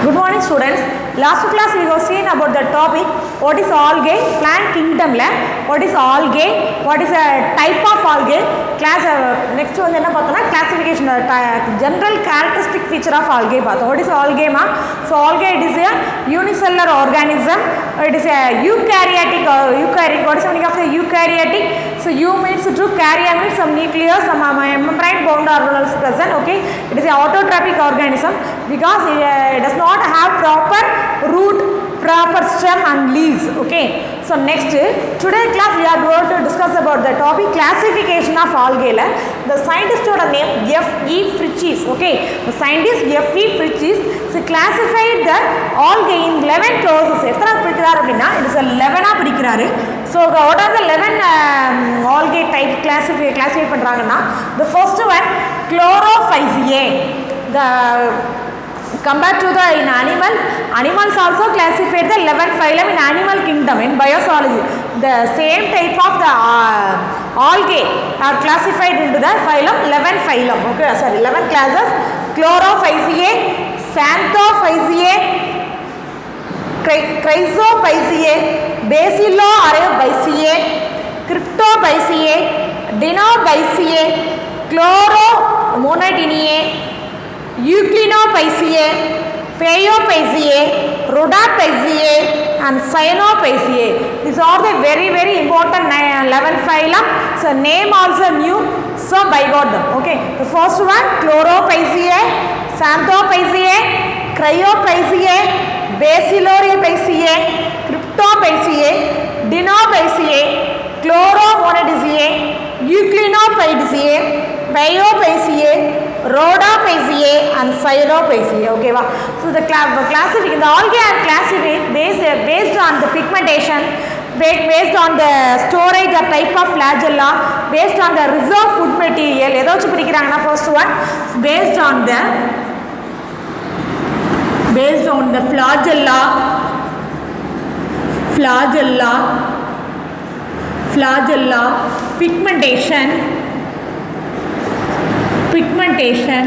Good morning students. Last class we have seen about the topic what is algae, plant kingdom la, what is algae, what is a type of algae, class next one enna pathona classification general characteristic feature of algae pathom. What is algae ma? So algae it is a unicellular organism, it is a eukaryotic what is the meaning of the eukaryotic? So u means to carry means some nucleus, some membrane bound organelles present. Okay, it is a autotrophic organism because it does not have proper root, proper stem and leaves. Okay, so next today class we are going to discuss about the topic classification of algae. The scientist name F.E. Fritzsche. Okay, the scientist F.E. Fritzsche classified the algae in 11 clauses. It is a 11 So what are the 11 algae type classify the first one Chlorophyceae. Compared to the in animals also classified the 11 phylum in animal kingdom in biology. The same type of the algae are classified into the phylum 11 phylum. Okay, sorry, 11 classes: Chlorophyceae, Xanthophyceae, Chrysophyceae, Basiloarabhyceae, Cryptophyceae, Dinophyceae, Chloromonadineae, Euclinophyceae, Phaeophyceae, Rhodophyceae and Cyanophyceae. These are the very important 11 phylum. So name also new, so by got them. Okay, the first one Chlorophyceae, Xanthophyceae, Cryophyceae, Basiloarabhyceae, Cryptophyceae, Dinophyceae, Chloromonadineae, Euclinophyceae, Phaeophyceae, Rhodophyceae and Cyanophyceae. Okay, so the classification, the algae are classified based on the pigmentation, based on the storage or type of flagella, based on the reserve food material. First one based on the flagella, pigmentation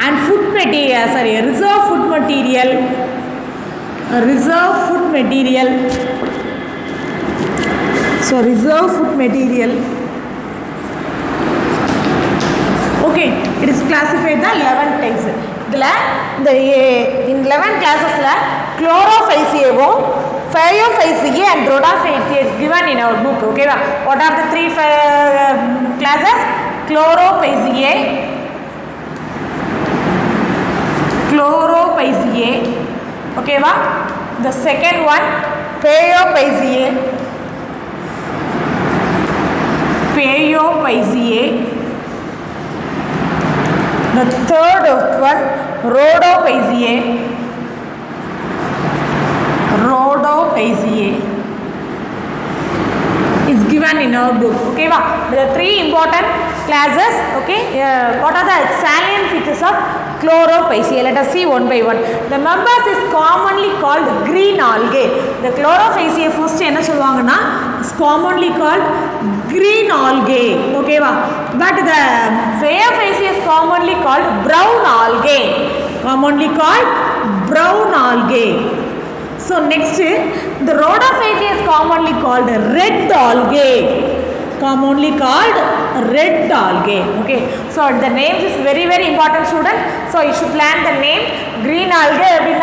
and food material, reserve food material. So reserve food material. Okay, it is classified the 11 types. In 11 classes Chlorophyceae, Phaeophyceae and Rhodophyceae is given in our book. Okay, what are the three classes? Chlorophyceae, okay, the second one Phaeophyceae, the third one Rhodophyceae, is given in our book. Okay, the three important classes. Okay, what are the salient features of Chlorophyceae? Let us see one by one. The members is commonly called green algae. The Chlorophyceae first is commonly called green algae. Okay, but the Phaeophyceae is commonly called brown algae. So next, the Rhodophyceae is commonly called red algae. Okay, so the name is very important, student. So you should learn the name green algae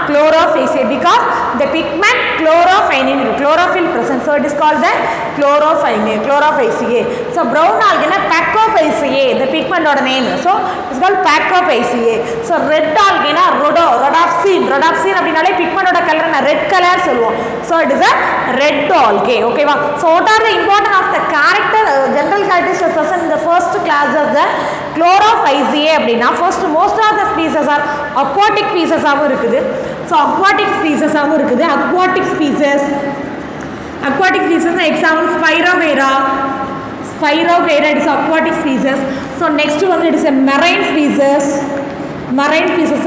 Chlorophyceae because the pigment chlorophyll present. So it is called the Chlorophyceae. So brown algae Pachyphyceae, the pigment or name. So it is called Pachyphyceae. So red algae rhodopsin pigment or color red color. So it is a red algae. Okay, so what are the important of the general characteristics present in the first class is the Chlorophyceae. First, most of the species are aquatic species. So aquatic species example Spirogyra, it is aquatic species. So next one, it is a marine species.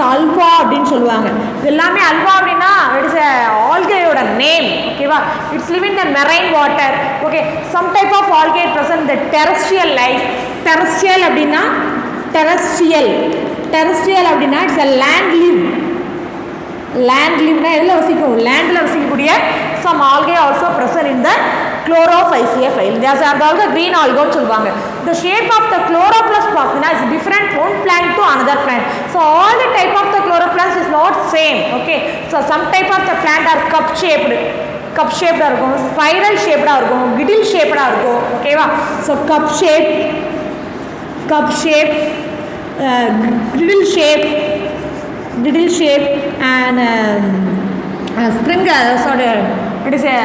Alga அப்படினு சொல்வாங்க. எல்லாமே alga அப்படினா it is a algae name. Okay, it's live in the marine water. Okay, some type of algae present the terrestrial life. Terrestrial அப்படினா it's a land live. land livena எதுல வசிக்கும் landல வசிக்கக்கூடிய some algae also present in the chlorophyceae phylum. These are the green algae னு சொல்வாங்க. The shape of the chloroplast பார்த்தீங்கன்னா is different from plant to another plant. So all the type of the chloroplast is not same. Okay, so some type of the plant are cup shaped இருக்கும், spiral shaped இருக்கும், girdle shaped இருக்கும். ஓகேவா? So cup shape, girdle shape and spring sort of it is a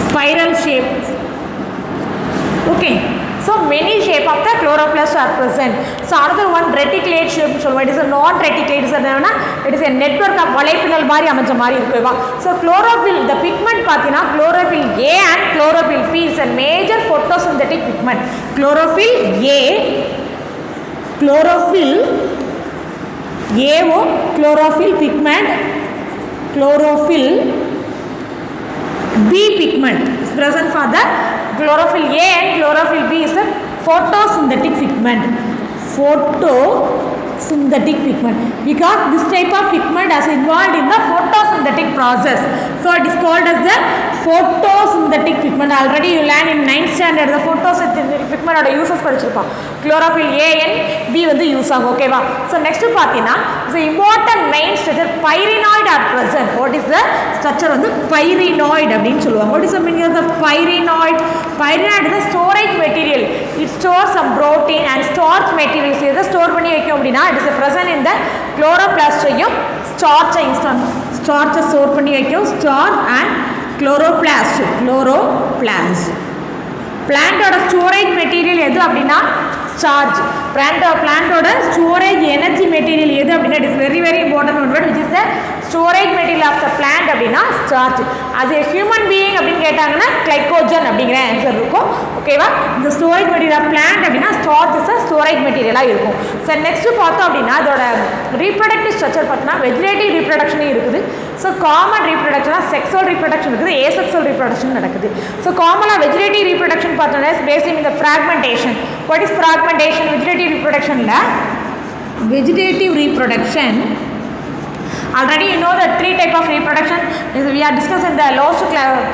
spiral shape. Okay, so many shape of the chloroplast are present. So another one reticulate shape, so it is a non-reticulate, it is a network of வலைப்பின்னல் மாதிரி அமைஞ்ச மாதிரி இருக்குவா. So chlorophyll, the pigment பார்த்தீங்கன்னா chlorophyll A and chlorophyll P is a major photosynthetic pigment. Chlorophyll A wo chlorophyll pigment, chlorophyll B pigment is present for the chlorophyll A and chlorophyll B is a photosynthetic pigment. Because this type of pigment is involved in the photosynthetic process, so it is called as the photosynthetic pigment. Already you learn in 9th standard the photosynthetic pigment oda uses படிச்சிருப்போம். chlorophyll A and B வந்து use ஆகும். ஓகேவா? so next பாத்தீங்கன்னா the important main structure pyrenoid are present. What is the structure வந்து pyrenoid அப்படினு சொல்லுவாங்க. What is the meaning of the pyrenoid? Pyrenoid is a storage material. It stores some protein and starch materials. இத store பண்ணி வைக்கும் அப்படினா it is present in the chloroplast starch store பண்ணி வைக்கும், starch and chloroplast. Plant oda storage material எது அப்படினா starch. Plant oda storage energy material எது அப்படினா it is very important one word which is the storage material of the plant அப்படினா starch. as a human being அப்படினு கேட்டாங்கன்னா glycogen அப்படிங்கற answer இருக்கும். ஓகேவா? இந்த storage material of plant அப்படினா starch is a storage material-ஆ இருக்கும். so next பார்த்தோம் அப்படினா அதோட reproductive structure பார்த்தா vegetative reproduction இருக்குது. so common reproduction sexual reproduction இருக்குது, asexual reproduction நடக்குது. so common vegetative reproduction பார்த்தோம்னா is based in the fragmentation. what is fragmentation? vegetative reproduction already you know the three type of reproduction we are discussed in the last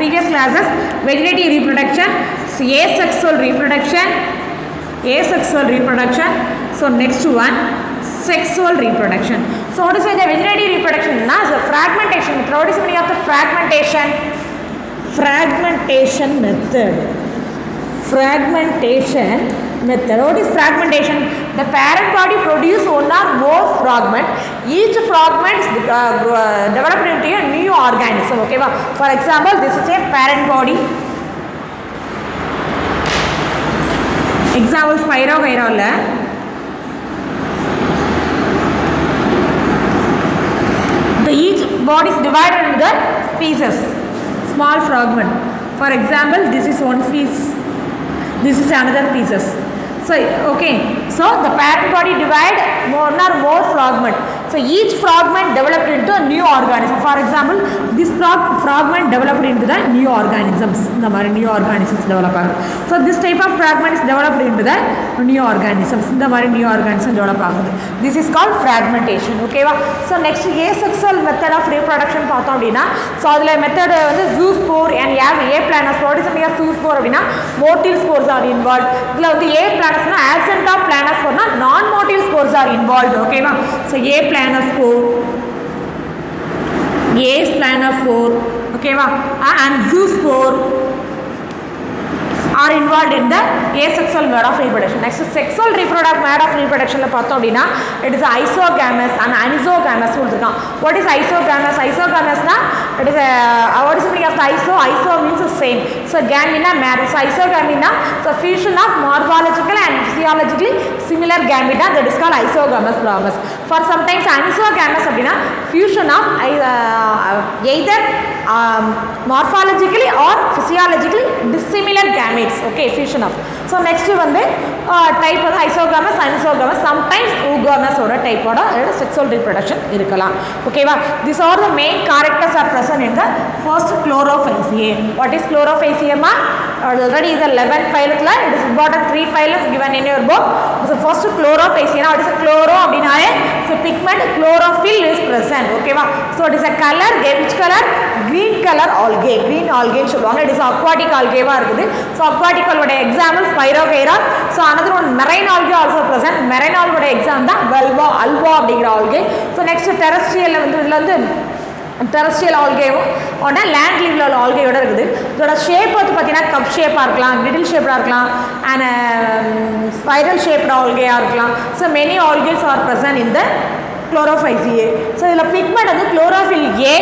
previous classes. vegetative reproduction, asexual reproduction, so next one sexual reproduction. so what is the vegetative reproduction na is fragmentation method. what is the meaning of the fragmentation method? What is fragmentation? the parent body produce one or more fragment. each fragment is developed into a new organism. okay for example this is a parent body. example Spirogyra. each body is divided into the species, small fragment. for example this is one piece, this is another pieces. so okay, so the parent body divide one or more fragment. so each fragment developed into a new organism. for example this fragment developed into the new organisms. the new organisms develop. so this type of fragment is developed into the new organisms. the new organisms develop. this is called fragmentation. okay so next asexual method of reproduction பார்த்தோம் அப்படினா so அதுல method வந்து zoospore and aplanus. what is the meaning of zoospore அப்படினா motile spores are involved. இதுல வந்து aplanus na absent of planus spore na non motile spores are involved. okay so aplanus spore okay and zoospore are involved in the asexual mode of reproduction. next sexual mode of reproduction la பார்த்தோம் அப்படினா it is isogamous and anisogamous சொல்லிருக்கான். what is isogamous? na it is what is the meaning of the iso means the same. so gamina marriage. so isogamina so fusion of morphological and physiologically similar gameta, that is called isogamous gametes. for sometimes anisogamous அப்படினா fusion of either morphologically or physiologically dissimilar gametes. okay fusion of. so next வந்து type வந்து isogamous, anisogamous, sometimes oogamous ஓட type ஓட sexual reproduction இருக்கலாம். ஓகேவா? these are the main characters are present in the first Chlorophyceae. what is Chlorophyceae? already is 11 phylum. It is important 3 phylums given in your book. So first chlorophyll. What is a chloro? So pigment chlorophyll is present. Okay, so it is a color. Which color? Green color algae. Green algae. It is aquatic algae. So aquatic examples Spirogyra. So another one marine algae also present. Marine algae example alva algae. So next terrestrial terrestrial algae on a land level algae இருக்குது. இதோட shape வந்து பார்த்தீங்கன்னா cup ஷேப்பாக இருக்கலாம், middle ஷேப்பாக இருக்கலாம், and spiral shaped ஆல்கேயாக இருக்கலாம். So many algae are present in the chlorophyll. So the pigment is chlorophyll A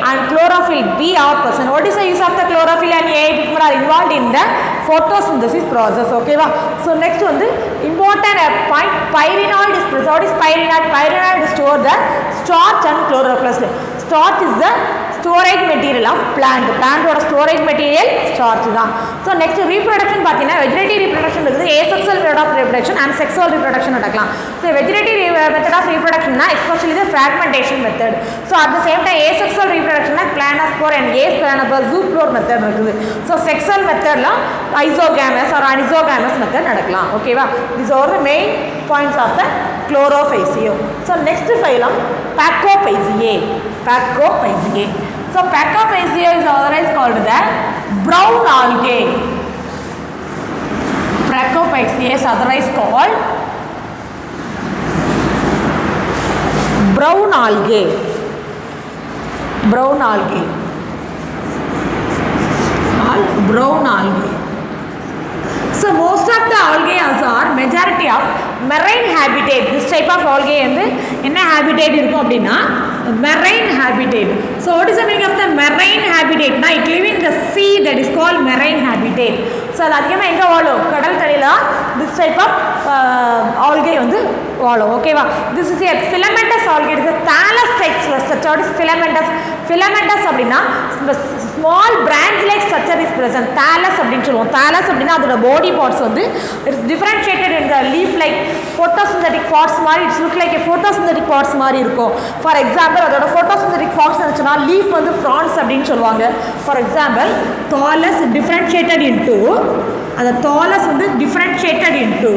and chlorophyll B are present. What is the use of the chlorophyll and A pigment are involved in the photosynthesis process. Okay, so next one the important point, pyrenoid is present. What is pyrenoid? Pyrenoid store the starch and chloroplast. Starch is the storage material of plant. Plant or storage material starch da. So next reproduction pathina vegetative reproduction irukku, asexual method of reproduction and sexual reproduction nadakalam. So vegetative method of reproduction na especially the fragmentation method. So at the same time asexual reproduction na planospore and asplanospore zooplore method irukku. So sexual method la isogamous or anisogamous method nadakalam. Okay va, these are the main points of the chlorophyll. So next phylum Pachyphyceae. Pachyphyceae. So Pachyphyceae is otherwise called the brown algae. Pachyphyceae is otherwise called brown algae. Brown algae. Brown algae. So most of the algae are majority of marine habitat. This type of algae in a habitat irukku appadina marine habitat. So what is the meaning of the marine habitat? Na it live in the sea, that is called marine habitat. So adhigama enga vaalo kadal thalila this type of algae vandu vaalo. Okay va, this is a filamentous algae. It is a thallus type structure. What is filamentous? Filamentous அப்படினா small branch like structure is present. Thallus அப்படினு சொல்லுவோம். Thallus அப்படினா அதோட body parts வந்து it is differentiated in the leaf like photosynthetic parts மாதிரி it look like a photosynthetic parts மாதிரி இருக்கும். For example அதோட photosynthetic parts என்னச்சுனா leaf வந்து fronds அப்படினு சொல்லுவாங்க. For example thallus differentiated into அந்த thallus வந்து differentiated to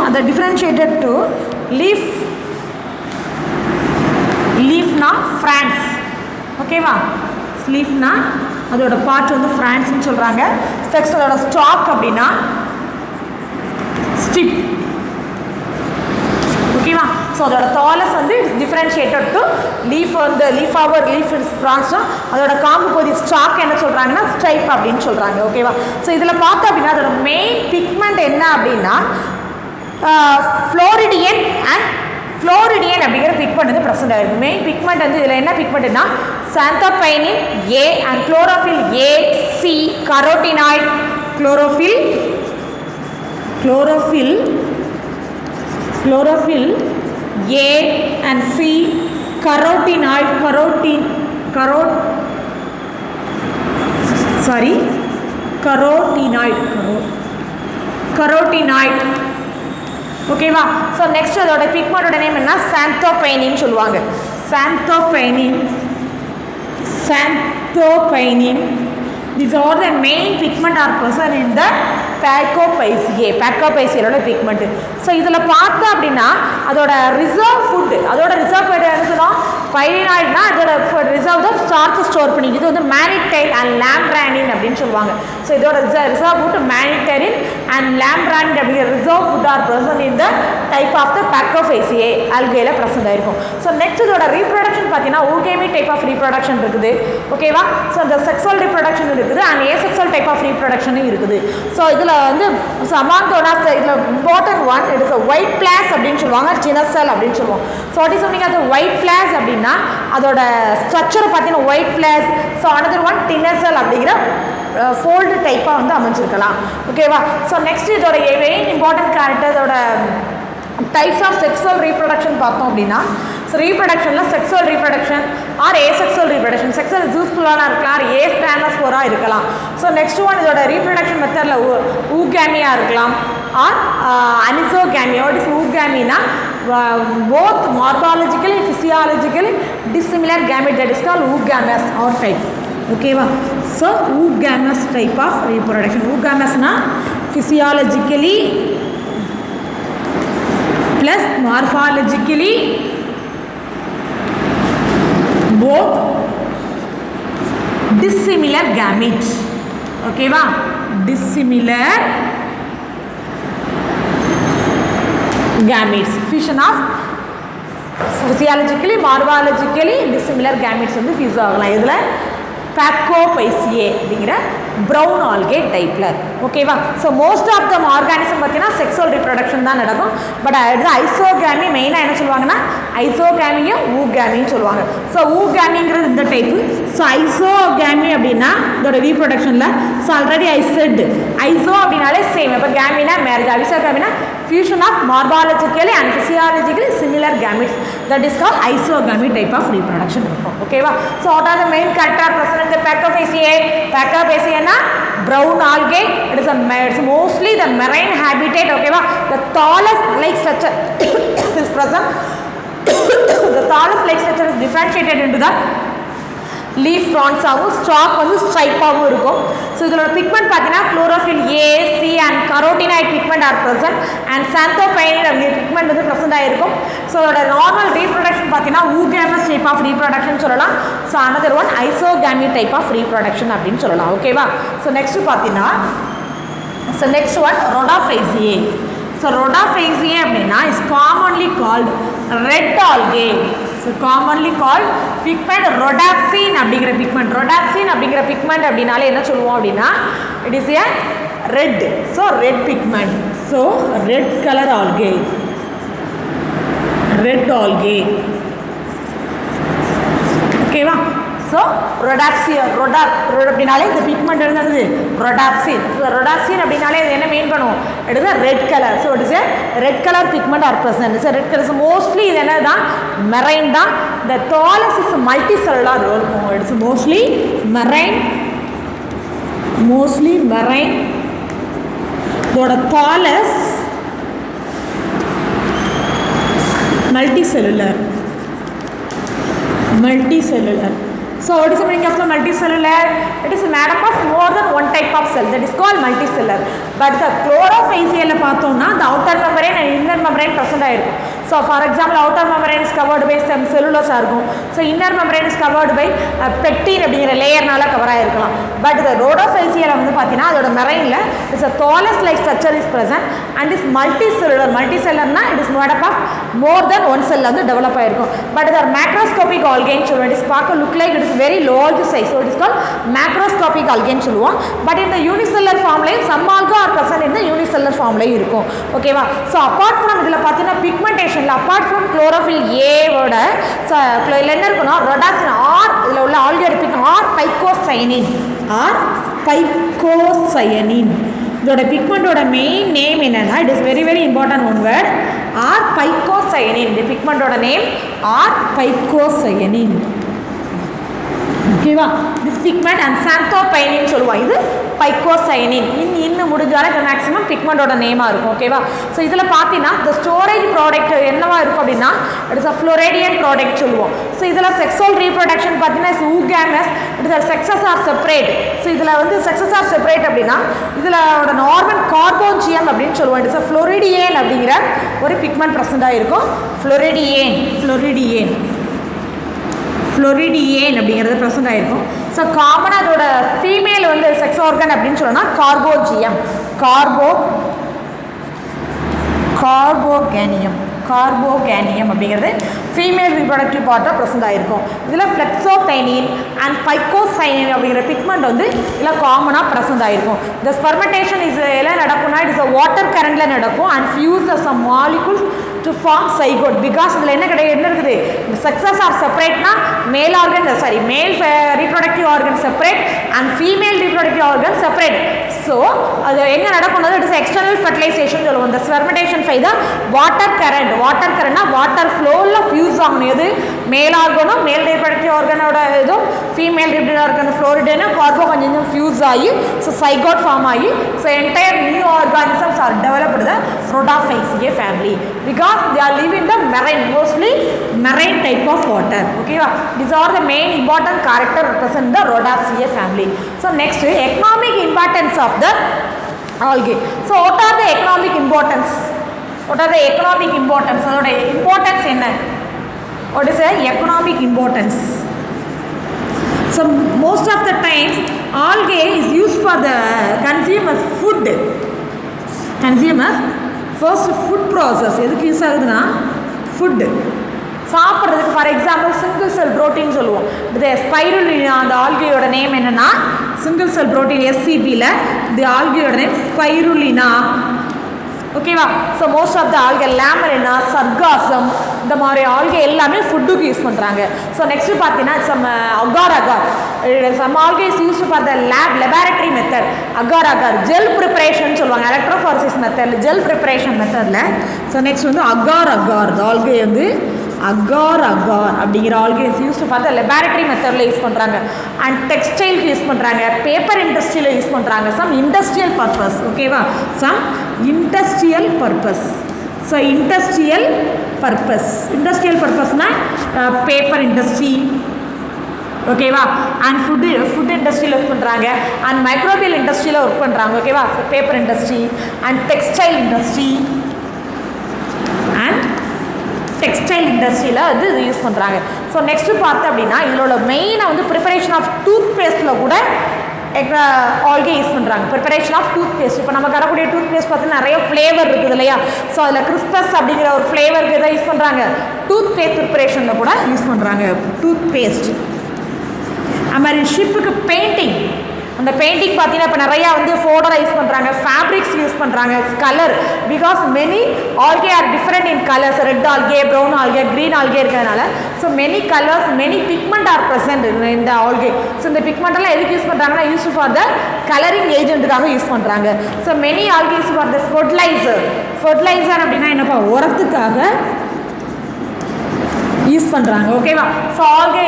and the differentiated to leaf na France. Okay va, leaf na அதோட part வந்து France னு சொல்றாங்க. நெக்ஸ்ட் அதோட ஸ்டாக் அப்படினா ஸ்டிப். ஓகேவா, ஸோ அதோட தாலஸ் வந்து இட்ஸ் டிஃப்ரென்ஷியேட்டட் டு லீஃப் வந்து லீஃப் ஆவர் லீஃப் இஸ் பிரான்ச். அதோட காம்பு பகுதி ஸ்டாக் என்ன சொல்கிறாங்கன்னா ஸ்ட்ரைப் அப்படின்னு சொல்கிறாங்க. ஓகேவா, ஸோ இதில் பார்த்தோம் அப்படின்னா அதோட மெயின் பிக்மெண்ட் என்ன அப்படின்னா ஃப்ளோரிடியன் அண்ட் ஃப்ளோரிடியன் அப்படிங்கிற பிக்மெண்ட் வந்து ப்ரெசென்ட் ஆகிருக்கு. மெயின் பிக்மெண்ட் வந்து இதில் என்ன பிக்மெண்ட்னா சாந்தோபைனின் A and chlorophyll A C carotenoid chlorophyll A and C carotenoid ஓகேவா. ஸோ நெக்ஸ்ட் அதோட பிக்மெண்டோட நேம் என்ன சாந்தோபைனின்னு சொல்லுவாங்க. சாந்தோபைனின் these are the main pigment are present in the Pachyphyceae pigment. So இதில் பார்த்தோம் அப்படின்னா அதோட ரிசர்வ் ஃபுட்டு என்ன சொன்னோம் பைரினாய்ட்னா அதோட ரிசர்வ் தான் ஸ்டார்ச் ஸ்டோர் பண்ணி. இது வந்து மேனிடைல் அண்ட் லாம்ப்ரானின் அப்படின்னு சொல்லுவாங்க. ஸோ இதோட reserve food mannitol and laminarin அப்படிங்கிற ரிசர்வ் ஃபுட் ஆர் ப்ரெசன்ட் இந்த டைப் ஆஃப் த Pachyphyceae ஆல்கேல ப்ரெசன்ட் ஆயிருக்கும். ஸோ நெக்ஸ்ட் இதோட ரீப்ரொடக்ஷன் பார்த்தீங்கன்னா ஊகேமி டைப் ஆஃப் ரீப்ரொடக்ஷன் இருக்குது. ஓகேவா, ஸோ இந்த செக்ஸுவல் ரீப்ரொடக்ஷன் இருக்குது அண்ட் ஏசெக்ஸுவல் டைப் ஆஃப் ரீப்ரொடக்ஷனும் இருக்குது. ஸோ இதில் வந்து சமாந்தோனாஸ் இதில் important one it is whiplash அப்படின்னு சொல்லுவாங்க, சினசல் அப்படின்னு சொல்லுவோம். ஸோ வாட் இஸ் மீனிங் அது ஒயிட் பிளாஸ் அப்படின்னா அதோட ஸ்ட்ரக்சரை பார்த்தீங்கன்னா whiplash. So another one tinsel அப்படிங்கிற ஃபோல்டு டைப்பாக வந்து அமைஞ்சிருக்கலாம். ஓகேவா, ஸோ நெக்ஸ்ட் இதோட மெயின் இம்பார்ட்டன்ட் கேரக்டர் இதோட டைப்ஸ் ஆஃப் செக்ஸுவல் ரீப்ரொடக்ஷன் பார்த்தோம் அப்படின்னா ஸோ ரீப்ரொடக்ஷனில் sexual reproduction or asexual reproduction, sexual ஜூஸ்ஃபுல்லாக இருக்கலாம் ஆர் ஏஸ்பிரானோஸ்போராக இருக்கலாம். ஸோ நெக்ஸ்ட் ஒன் இதோட ரீப்ரொடக்ஷன் மெத்தடில் ஊகேமியாக இருக்கலாம் ஆர் அனிசோகேமியா. வாட் இஸ் ஊகேமினா both morphologically physiologically dissimilar gamete, that is called oogamous or type. Okay va? So oogamous type of reproduction. Oogamous na physiologically plus morphologically both dissimilar gametes. Okay va? Dissimilar gametes. Fission of physiologically morphologically dissimilar gametes வந்து fuse ஆகலாம். இதில் Pacopaceae அப்படிங்கிற brown algae டைப்பில். ஓகேவா? So most of them organism பார்த்தீங்கன்னா sexual reproduction தான் நடக்கும். But அடுத்து ஐசோகேமி மெயினாக என்ன சொல்லுவாங்கன்னா ஐசோகேமியும் ஊகேமியும் சொல்லுவாங்க. ஸோ ஊகேமிங்கிறது இந்த டைப்பு. ஸோ ஐசோகேமி அப்படின்னா இதோட ரீப்ரொடக்ஷனில் so already I said iso அப்படின்னாலே சேம். இப்போ கேமினா மேரேஜ், ஐசோகேமினா fusion of morphologically and physiologically similar gametes, that is called isogamy type of reproduction. Okay va? So what are the main character present in the Pacopaceae? Pacopaceae na brown algae. It's mostly the marine habitat. Okay va? The tallest like structure is present. The tallest like structure is differentiated into the leaf ஃப்ரான்ஸாகவும் stalk வந்து ஸ்ட்ரைப்பாகவும் இருக்கும். So இதோட pigment பார்த்தீங்கன்னா chlorophyll A, C and carotenoid pigment are present and சாந்தோபைனின் அப்படிங்கிற pigment வந்து present ஆகிருக்கும். ஸோ அதோட நார்மல் ரீப்ரொடக்ஷன் பார்த்தீங்கன்னா ஊகேமஸ் டைப் ஆஃப் ரீப்ரொடக்ஷன் சொல்லலாம். So another one isogamy type of reproduction அப்படின்னு சொல்லலாம். ஓகேவா? ஸோ நெக்ஸ்ட்டு பார்த்தீங்கன்னா next one rhodophyceae. So rhodophyceae அப்படின்னா is commonly called red algae. So commonly called pigment rhodopsin அப்படிங்கிற pigment. Rhodopsin அப்படிங்கிற pigment அப்படின்னாலே என்ன சொல்லுவோம் அப்படின்னா it is a red. So red pigment. So red colour algae, red algae. ஓகேவா? So அப்படின்னாலே இந்த பிக்மெண்ட் இருந்தது ரொடாப்சின். ரொடாப்சின் அப்படின்னாலே இது என்ன மீன் பண்ணுவோம்? It is red colour. So it is a red colour pigment are present. It's red colour. Mostly இது என்ன தான் மெரைன் தான். இந்த தாலஸ் இஸ் மல்டி செல்லுலார் இருக்கும். It's mostly marine. இதோட thallus multicellular. So what is the meaning of the multicellular? It is made up of more than one type of cell, that is called multicellular. But the chlorophysial பார்த்தோம்னா the outer membrane and inner membrane present ஆயிருக்கும். So for example outer membrane is covered by some cellulose இருக்கும். So inner membrane is covered by pectin அப்படிங்கிற லேயர்னால cover ஆயிருக்கலாம். But the rhodophysial வந்து பார்த்தீங்கன்னா அதோட மெரைன்ல is a thallus like structure is present and is multicellular. Multicellularனா it is made up of more than one cell வந்து develop ஆயிருக்கும். But the macroscopic algae சொல்லுவோம். It is பார்க்க look like it is very large size. So it is called macroscopic algae சொல்லுவோம். But in the unicellular form லையும் some algae are present in the unicellular form லையும் இருக்கும். ஓகேவா? So apart from இதில் பார்த்தீங்கன்னா pigmentation apart from chlorophyll A ஓட இதில் என்ன இருக்குன்னா ரொடாசின் ஆர் இதில் உள்ள ஆல்கே எடுப்பிக்கும் ஆர் பைக்கோசயனின். இதோட பிக்மெண்டோட மெயின் நேம் என்னன்னா it is very very important one word R phycocyanin. இந்த பிக்மெண்டோட நேம் ஆர் பைக்கோசயனின். ஓகேவா? திஸ் பிக்மெண்ட் அண்ட் சாந்தோபைனின் சொல்லுவோம். இது பைக்கோசயனின். இன்னும் முடிஞ்சாலும் இது மேக்ஸிமம் பிக்மெண்டோட நேமாக இருக்கும். ஓகேவா? ஸோ இதில் பார்த்தீங்கன்னா இந்த ஸ்டோரேஜ் ப்ராடக்ட் என்னவா இருக்கும் அப்படின்னா it is a floridean product சொல்லுவோம். ஸோ இதில் செக்ஸுவல் ரீப்ரொடக்ஷன் பார்த்தீங்கன்னா is oogamous. It is sexes are separate. So இதில் வந்து செக்ஸஸ் ஆர் செப்பரேட் அப்படின்னா இதில் நார்மல் கார்போஞ்சியம் அப்படின்னு சொல்லுவோம். இட் இஸ் அ ஃப்ளோரிடியேன் அப்படிங்கிற ஒரு பிக்மெண்ட் ப்ரெசென்ட் ஆகிருக்கும். ஃப்ளோரிடியேன் அப்படிங்கிறது ப்ரெசென்ட் ஆகிருக்கும். ஸோ காமனாக அதோட ஃபீமேல் வந்து செக்ஸ் ஆர்கன் அப்படின்னு சொன்னால் கார்போகேனியம் அப்படிங்கிறது ஃபீமேல் ரீப்ரொடக்டிவ் பார்ட்டாக ப்ரெசென்ட் ஆகிருக்கும். இதில் ஃப்ளெக்ஸோகைனின் அண்ட் பைக்கோசைனின் அப்படிங்கிற பிக்மெண்ட் வந்து இதில் காமனாக ப்ரெசென்ட் ஆகிருக்கும். இந்த ஸ்பெர்மெண்டேஷன் இஸ் எல்லாம் நடக்கும்னா இட் இஸ் அ வாட்டர் கரண்டில் நடக்கும் and fuse some molecules to form zygote because இதில் என்ன இருக்குது sexes are separateனா male reproductive organ separate and female reproductive organ separate. So அது என்ன நடக்கும்னா இட் இஸ் எக்ஸ்டர்னல் ஃபர்டிலைசேஷன் சொல்லுவோம். இந்த ஸ்பெர்மெண்டேஷன் ஃபை தான் வாட்டர் கரண்ட்னா வாட்டர் ஃப்ளோவில் ஃபியூஸ் ஆகணும். எது மேல் ஆர்கனும் மேல் ரீப்ரொடக்டிவ் ஆர்கனோட இதுவும் ஃபீமேல் ரீப்ரொடக்டிவ் ஆர்கன் ஃப்ளோரிடனும் கார்போ கொஞ்சம் ஃபியூஸ் ஆகி ஸோ சைகோட் ஃபார்ம் ஆகி so entire new organisms R developed the Rhodophyceae family. Because because they are living in the marine, mostly marine type of water. Okay, these are the main important character represent the Rhodaceae family. So next, economic importance of the algae. So what are the economic importance? What are the economic importance? Importance in what is the economic importance? So most of the times algae is used for the consumers food. Consumers first food process எதுக்கு use ஆகுதுன்னா food சாப்பிட்றதுக்கு. For example single cell protein சொல்லுவோம். இது spirulina அந்த ஆல்கையோட name என்னென்னா single cell protein SCPயில் இந்த ஆல்கையோட நேம் ஸ்பைருலினா. ஓகேவா? So most of the algae laminaria sargassum இந்த மாதிரி ஆல்கே எல்லாமே ஃபுட்டுக்கு யூஸ் பண்ணுறாங்க. ஸோ நெக்ஸ்ட்டு பார்த்தீங்கன்னா some agar agar some algae is used for the laboratory method. Agar agar gel preparation சொல்லுவாங்க. எலக்ட்ரோஃபாரசிஸ் மெத்தடில் ஜெல் ப்ரிப்பரேஷன் மெத்தடில். ஸோ நெக்ஸ்ட் வந்து அகார் அகார் இந்த ஆல்கே வந்து அகார் அகார் அப்படிங்கிற algae is used for the laboratory மெத்தடில் use பண்ணுறாங்க. And டெக்ஸ்டைலுக்கு யூஸ் பண்ணுறாங்க, பேப்பர் இண்டஸ்ட்ரியில் யூஸ் பண்ணுறாங்க, சம் இண்டஸ்ட்ரியல் பர்பஸ். ஓகேவா? Some industrial purpose. So industrial பர்பஸ்னால் பேப்பர் இண்டஸ்ட்ரி. ஓகேவா? அண்ட் ஃபுட் இண்டஸ்ட்ரியில் ஒர்க் பண்ணுறாங்க. அண்ட் மைக்ரோபியல் இண்டஸ்ட்ரியில் ஒர்க் பண்ணுறாங்க. ஓகேவா? So paper industry and textile industry and textile இண்டஸ்ட்ரியில் வந்து இது யூஸ் பண்ணுறாங்க. ஸோ நெக்ஸ்ட்டு பார்த்தோம் அப்படின்னா இதோட மெயினாக வந்து ப்ரிப்பரேஷன் ஆஃப் டூத் பேஸ்ட்டில் கூட ஆல்கே யூஸ் பண்ணுறாங்க. Preparation of toothpaste. இப்போ நம்ம கடக்கூடிய டூத் பேஸ்ட் பார்த்தீங்கன்னா நிறைய ஃப்ளேவர் இருக்குது இல்லையா? ஸோ அதில் கிறிஸ்பஸ் அப்படிங்கிற ஒரு ஃப்ளேவருக்கு எதாவது யூஸ் பண்ணுறாங்க. டூத் பேஸ்ட் ப்ரிப்பரேஷனில் கூட யூஸ் பண்ணுறாங்க டூத் பேஸ்ட். அது மாதிரி ஷிப்புக்கு பெயிண்டிங். அந்த பெயிண்டிங் பார்த்தீங்கன்னா இப்போ நிறையா வந்து ஃபோடரை யூஸ் பண்ணுறாங்க, ஃபேப்ரிக்ஸ் யூஸ் பண்ணுறாங்க, colour. Because many algae are different in colours. Red algae, brown algae, green algae இருக்கிறதுனால so many colours many pigment are present இந்த ஆல்கே. ஸோ இந்த பிக்மெண்ட்டெல்லாம் எதுக்கு யூஸ் பண்ணுறாங்கன்னா யூஸ் ஃபார் த கலரிங் ஏஜென்ட்டுக்காக use பண்ணுறாங்க. So many algae use for the fertiliser அப்படின்னா என்னப்பா உரத்துக்காக யூஸ் பண்ணுறாங்க. ஓகேவா? So algae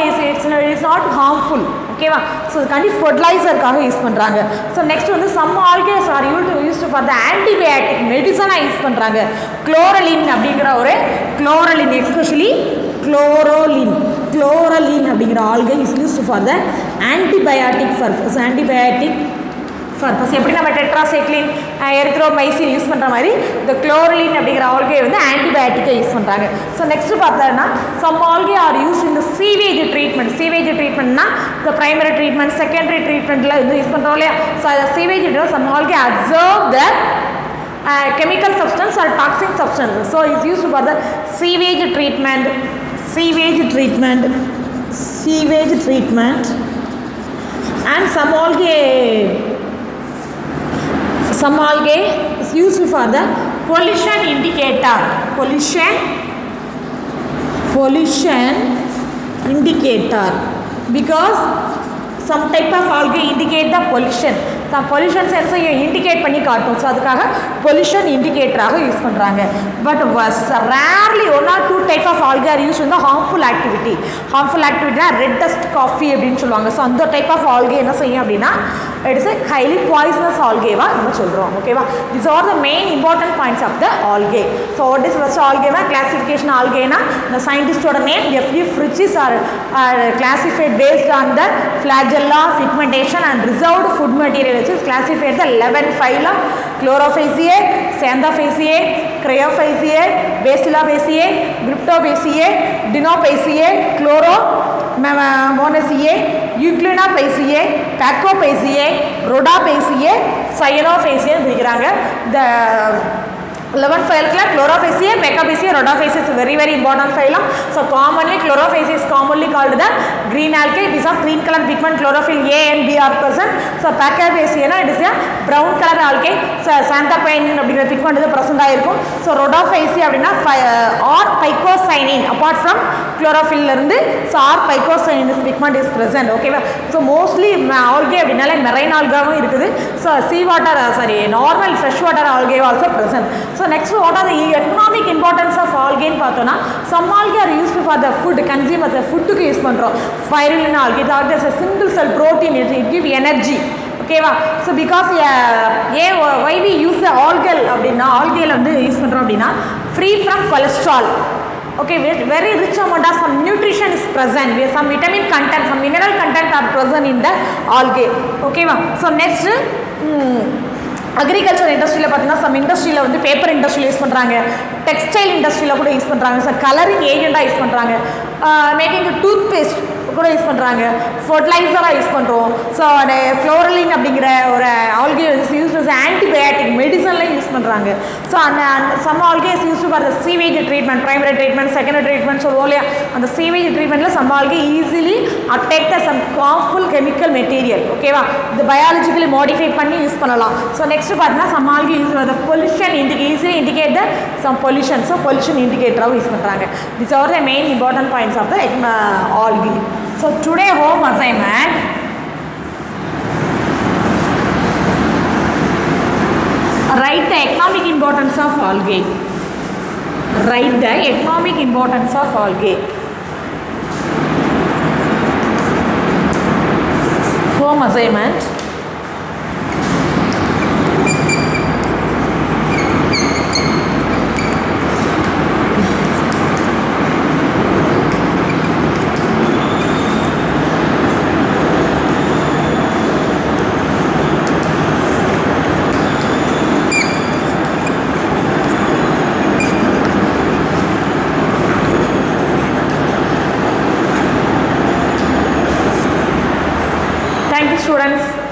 is not harmful. ஓகேவா? ஸோ இதுக்காண்டி ஃபெர்டிலைசருக்காக யூஸ் பண்ணுறாங்க. ஸோ நெக்ஸ்ட் வந்து some algaes are used for the antibiotic மெடிசனாக யூஸ் பண்ணுறாங்க. குளோரலின் அப்படிங்கிற ஒரு குளோரலின் எஸ்பெஷலி குளோரலின் அப்படிங்கிற algae is used for the antibiotic purpose. எப்படி நம்ம டெட்ராசைக்ளின் எரித்ரோமைசின் யூஸ் பண்ணுற மாதிரி இந்த குளோரலின் அப்படிங்கிற ஆல்கே வந்து ஆன்டிபயாட்டிக்கை யூஸ் பண்ணுறாங்க. ஸோ நெக்ஸ்ட்டு பார்த்தோன்னா சம் ஆல்கே ஆர் யூஸ் இந்த சீவேஜ் ட்ரீட்மெண்ட்னா இந்த ப்ரைமரி ட்ரீட்மெண்ட் செகண்டரி ட்ரீட்மெண்ட்டில் வந்து யூஸ் பண்ணுறோம் இல்லையா? ஸோ அதை sewage some algae observe the chemical substance or toxic substances. So it's used for the sewage treatment and some algae is used for the pollution indicator because some type of algae indicate the pollution. some pollution sensor indicate பண்ணி காட்டும். So அதுக்காக pollution இண்டிகேட்டராக use பண்ணுறாங்க. But rarely 1 or 2 type of algae are use இந்த harmful ஆக்டிவிட்டினா red dust coffee அப்படின்னு சொல்லுவாங்க. So அந்த டைப் ஆஃப் ஆல்கே என்ன செய்யும் அப்படின்னா இட்ஸ் எ ஹைலி பாய்சனஸ் ஆல்கேவா நம்ம சொல்கிறோம். ஓகேவா? This are the main important points of the algae. So what is first ஆல்கேனா கிளாசிஃபிகேஷன் ஆல்கேனா இந்த சயின்டிஸ்டோட name F.F. Fritzsche are classified based on the flagella, pigmentation and reserved food material which is classified the 11 phylum: Chlorophaceae, Xanthophaceae, Cryophaceae, Basilobaceae, Cryptobaceae, Dinopaceae, Chloromonaceae, Euglenopaceae, Pacopaceae, Rhodopaceae, Cyanophaceae பிரிக்கிறாங்க. The 11 phylum Chlorophaceae, Pacopaceae, Rhodopaceae is very important phylum. So commonly Chlorophaceae is commonly called the green algae because of green color pigment chlorophyll A and B are present. So Pacopaceae it is a brown color algae. So xanthophyllin அப்படிங்கிற pigment இது present ஆயிருக்கும். So Rhodopaceae அப்படினா or phycocyanin apart from chlorophyll இருந்து so or phycocyanin pigment is present. ஓகேவா? So mostly algae அப்படினால marine algae இருக்குது. So normal fresh water algae also present. So next what are the economic importance of algae ன்னு பார்த்தோம்னா some algae are used for the food consumers food க்கு use பண்றோம். Spirulina algae that is a single cell protein, it give energy. ஓகேவா? So because ஏன் Y we use algal அப்படின்னா ஆல்கேல வந்து use பண்ணுறோம் அப்படின்னா free from cholesterol. Okay, very rich amount of some nutrition is present. We have some vitamin content, some mineral content are present in the algae. Okay, so next agriculture இண்டஸ்ட்ரியில் பார்த்தீங்கன்னா some இண்டஸ்ட்ரியில் வந்து paper இண்டஸ்ட்ரியில் use பண்ணுறாங்க, textile இண்டஸ்ட்ரியில் கூட use பண்ணுறாங்க, சார் கலரிங் ஏஜெண்டாக யூஸ் பண்ணுறாங்க, மேக்கிங் டூத் பேஸ்ட் கூட யூஸ் பண்ணுறாங்க, ஃபர்டிலைசராக யூஸ் பண்ணுறோம். ஸோ அந்த ஃப்ளோரலின் அப்படிங்கிற ஒரு ஆல்கே யூஸ் ஆன்டிபயாட்டிக் மெடிசன்லையும் யூஸ் பண்ணுறாங்க. ஸோ அந்த some algae use for the sewage treatment, primary treatment, secondary treatment சொல்லுவோம் இல்லையா, அந்த சீவேஜ் ட்ரீட்மெண்ட்டில் some algae easily attack the some harmful chemical material. ஓகேவா? இது பயாலஜிக்கலி மாடிஃபை பண்ணி யூஸ் பண்ணலாம். ஸோ நெக்ஸ்ட் பார்த்தீங்கன்னா some algae use the pollution easily indicate the some pollution. So pollution இண்டிகேட்டராகவும் யூஸ் பண்ணுறாங்க. This are the main important points of the algae. So today home assignment, write the economic importance of algae. Write the economic importance of algae. Home assignment. Thank you, students.